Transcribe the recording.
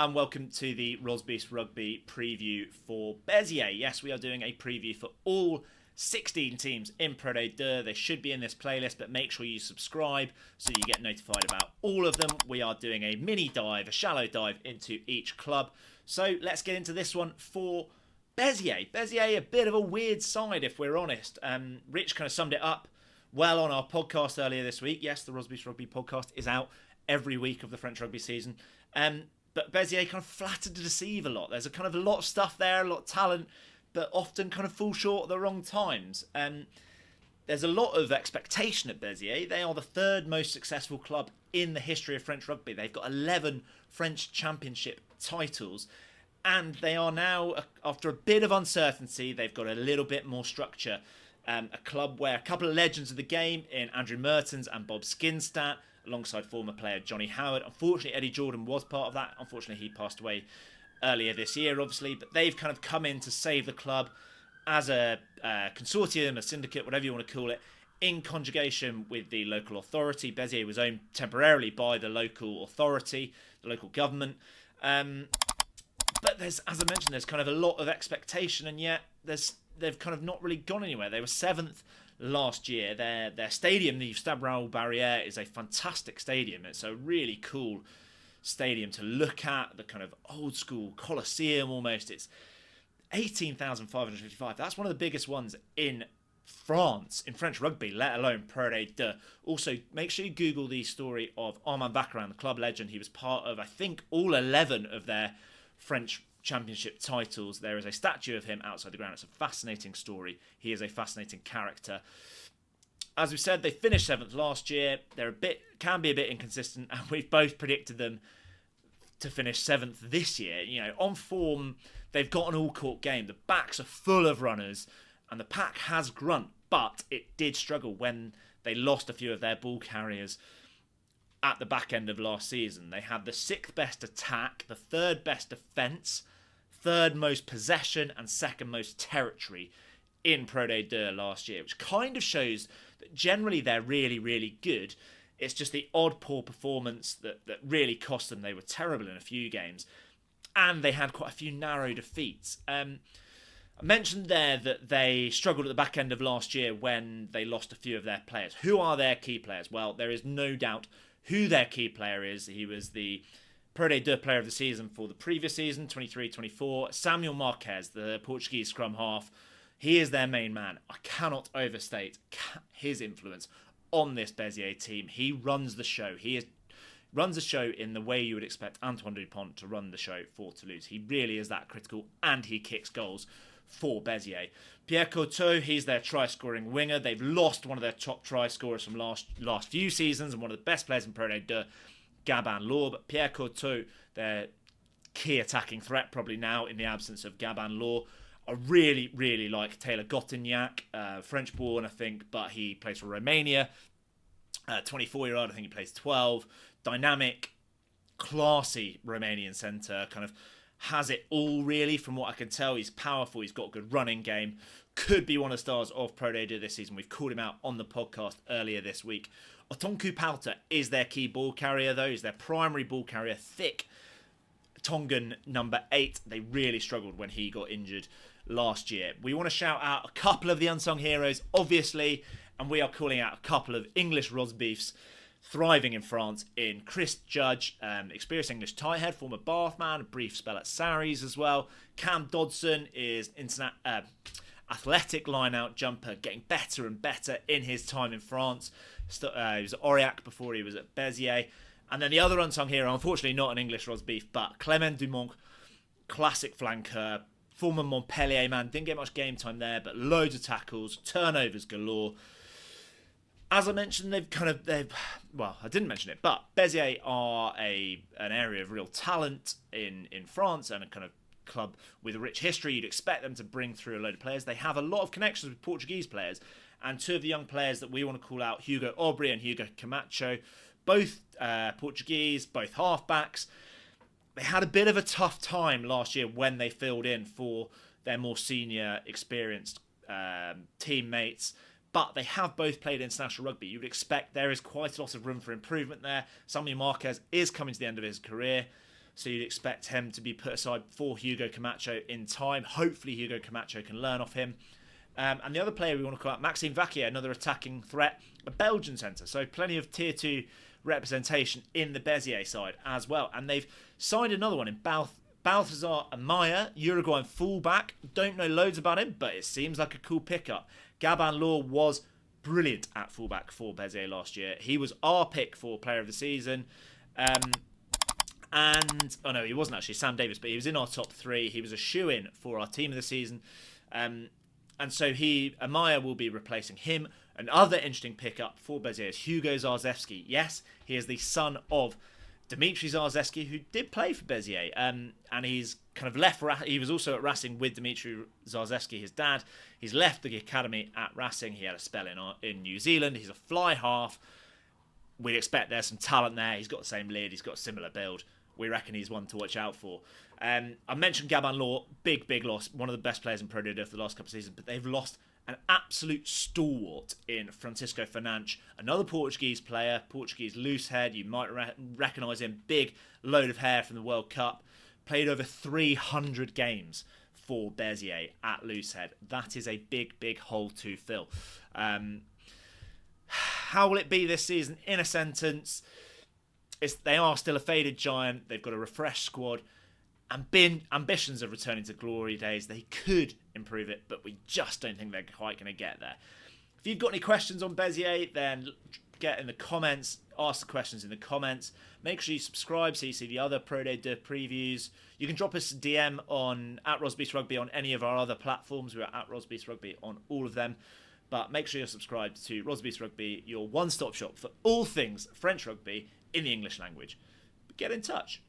and welcome to the Rosbifs Rugby preview for Béziers. Yes, we are doing a preview for all 16 teams in Pro D2. They should be in this playlist, but make sure you subscribe so you get notified about all of them. We are doing a mini dive, a shallow dive into each club. So let's get into this one for Béziers. Béziers, a bit of a weird side, if we're honest. Rich kind of summed it up well on our podcast earlier this week. Yes, the Rosbifs Rugby podcast is out every week of the French rugby season. But Béziers kind of flattered to deceive a lot. There's a lot of stuff there, a lot of talent, but often kind of fall short at the wrong times. There's a lot of expectation at Béziers. They are the third most successful club in the history of French rugby. They've got 11 French championship titles. And they are now, after a bit of uncertainty, they've got a little bit more structure. A club where a couple of legends of the game in Andrew Mertens and Bob Skinstad, alongside former player Johnny Howard. Unfortunately, Eddie Jordan was part of that. Unfortunately, he passed away earlier this year, obviously. But they've kind of come in to save the club as a consortium, a syndicate, whatever you want to call it, in conjugation with the local authority. Béziers was owned temporarily by the local authority, the local government. But there's, as I mentioned, there's kind of a lot of expectation, and yet they've kind of not really gone anywhere. They were 7th last year. Their stadium, the Stade Raoul Barrière, is a fantastic stadium. It's a really cool stadium to look at, the kind of old school Colosseum almost. It's 18,555. That's one of the biggest ones in France, in French rugby, let alone Pro D2. Also, make sure you Google the story of Armand Baccarin, the club legend. He was part of, I think, all 11 of their French championship titles. There is a statue of him outside the ground. It's a fascinating story. He is a fascinating character. As we said, they finished 7th last year. Can be a bit inconsistent, and we've both predicted them to finish 7th this year. You know, on form, they've got an all-court game. The backs are full of runners, and the pack has grunt, but it did struggle when they lost a few of their ball carriers at the back end of last season. They had the 6th best attack, the 3rd best defence, 3rd most possession, and 2nd most territory in Pro D2 last year, which kind of shows that generally they're really, really good. It's just the odd poor performance that really cost them. They were terrible in a few games, and they had quite a few narrow defeats. I mentioned there that they struggled at the back end of last year when they lost a few of their players. Who are their key players? Well, there is no doubt who their key player is. He was the Pro D2 player of the season for the previous season, 23-24. Samuel Marques, the Portuguese scrum half. He is their main man. I cannot overstate his influence on this Béziers team. He runs the show. Runs the show in the way you would expect Antoine Dupont to run the show for Toulouse. He really is that critical, and he kicks goals for Béziers. Pierre Coteau, he's their try-scoring winger. They've lost one of their top try-scorers from last few seasons and one of the best players in Pro D2, Gabin Law. But Pierre Coteau, their key attacking threat probably now in the absence of Gabin Law. I really, really like Taylor Gotignac, French-born, I think, but he plays for Romania. 24-year-old, I think he plays 12. Dynamic, classy Romanian centre, kind of has it all, really, from what I can tell. He's powerful, he's got a good running game, could be one of the stars of Pro D2 this season. We've called him out on the podcast earlier this week. Otonku Pauta is their key ball carrier, though. He's their primary ball carrier, thick Tongan number 8. They really struggled when he got injured last year. We want to shout out a couple of the unsung heroes, obviously, and we are calling out a couple of English Rosbifs thriving in France in Chris Judge, experienced English tighthead, former Bath man, a brief spell at Sarries as well. Cam Dodson is athletic line-out jumper, getting better and better in his time in France. He was at Aurillac before he was at Béziers. And then the other unsung hero, unfortunately not an English Rosbif, but Clement Dumont, classic flanker, former Montpellier man, didn't get much game time there, but loads of tackles, turnovers galore. As I mentioned, I didn't mention it, but Béziers are an area of real talent in France, and a kind of club with a rich history. You'd expect them to bring through a load of players. They have a lot of connections with Portuguese players, and two of the young players that we want to call out, Hugo Aubry and Hugo Camacho, both Portuguese, both halfbacks. They had a bit of a tough time last year when they filled in for their more senior, experienced teammates. But they have both played international rugby. You would expect there is quite a lot of room for improvement there. Samuel Marques is coming to the end of his career. so you'd expect him to be put aside for Hugo Camacho in time. Hopefully Hugo Camacho can learn off him. And the other player we want to call out, Maxime Vaquier, another attacking threat, a Belgian centre. So plenty of Tier 2 representation in the Béziers side as well. And they've signed another one in Balthazar Amaya, Uruguayan fullback. Don't know loads about him, but it seems like a cool pickup. Gabin Law was brilliant at fullback for Béziers last year. He was our pick for player of the season. He wasn't actually, Sam Davis, but he was in our top 3. He was a shoo-in for our team of the season. And so Amaya will be replacing him. Another interesting pickup for Béziers is Hugo Zarzewski. Yes, he is the son of Dimitri Zarzewski, who did play for Béziers. And he's kind of left. He was also at Racing with Dimitri Zarzewski, his dad. He's left the academy at Racing. He had a spell in New Zealand. He's a fly half. We'd expect there's some talent there. He's got the same lid. He's got a similar build. We reckon he's one to watch out for. I mentioned Gabin Law, big loss. One of the best players in Pro D2 for the last couple of seasons, but they've lost an absolute stalwart in Francisco Fernandes, another Portuguese player, Portuguese loose head. You might recognise him, big load of hair from the World Cup. Played over 300 games for Béziers at loosehead. That is a big hole to fill. How will it be this season? In a sentence, they are still a faded giant. They've got a refreshed squad. Ambitions of returning to glory days. They could improve it, but we just don't think they're quite going to get there. If you've got any questions on Béziers, then get in the comments. Ask the questions in the comments. Make sure you subscribe so you see the other Pro D2 previews. You can drop us a DM on @Rosbifs Rugby on any of our other platforms. We're at Rosbifs Rugby on all of them. But make sure you're subscribed to Rosbifs Rugby, your one-stop shop for all things French rugby in the English language. Get in touch.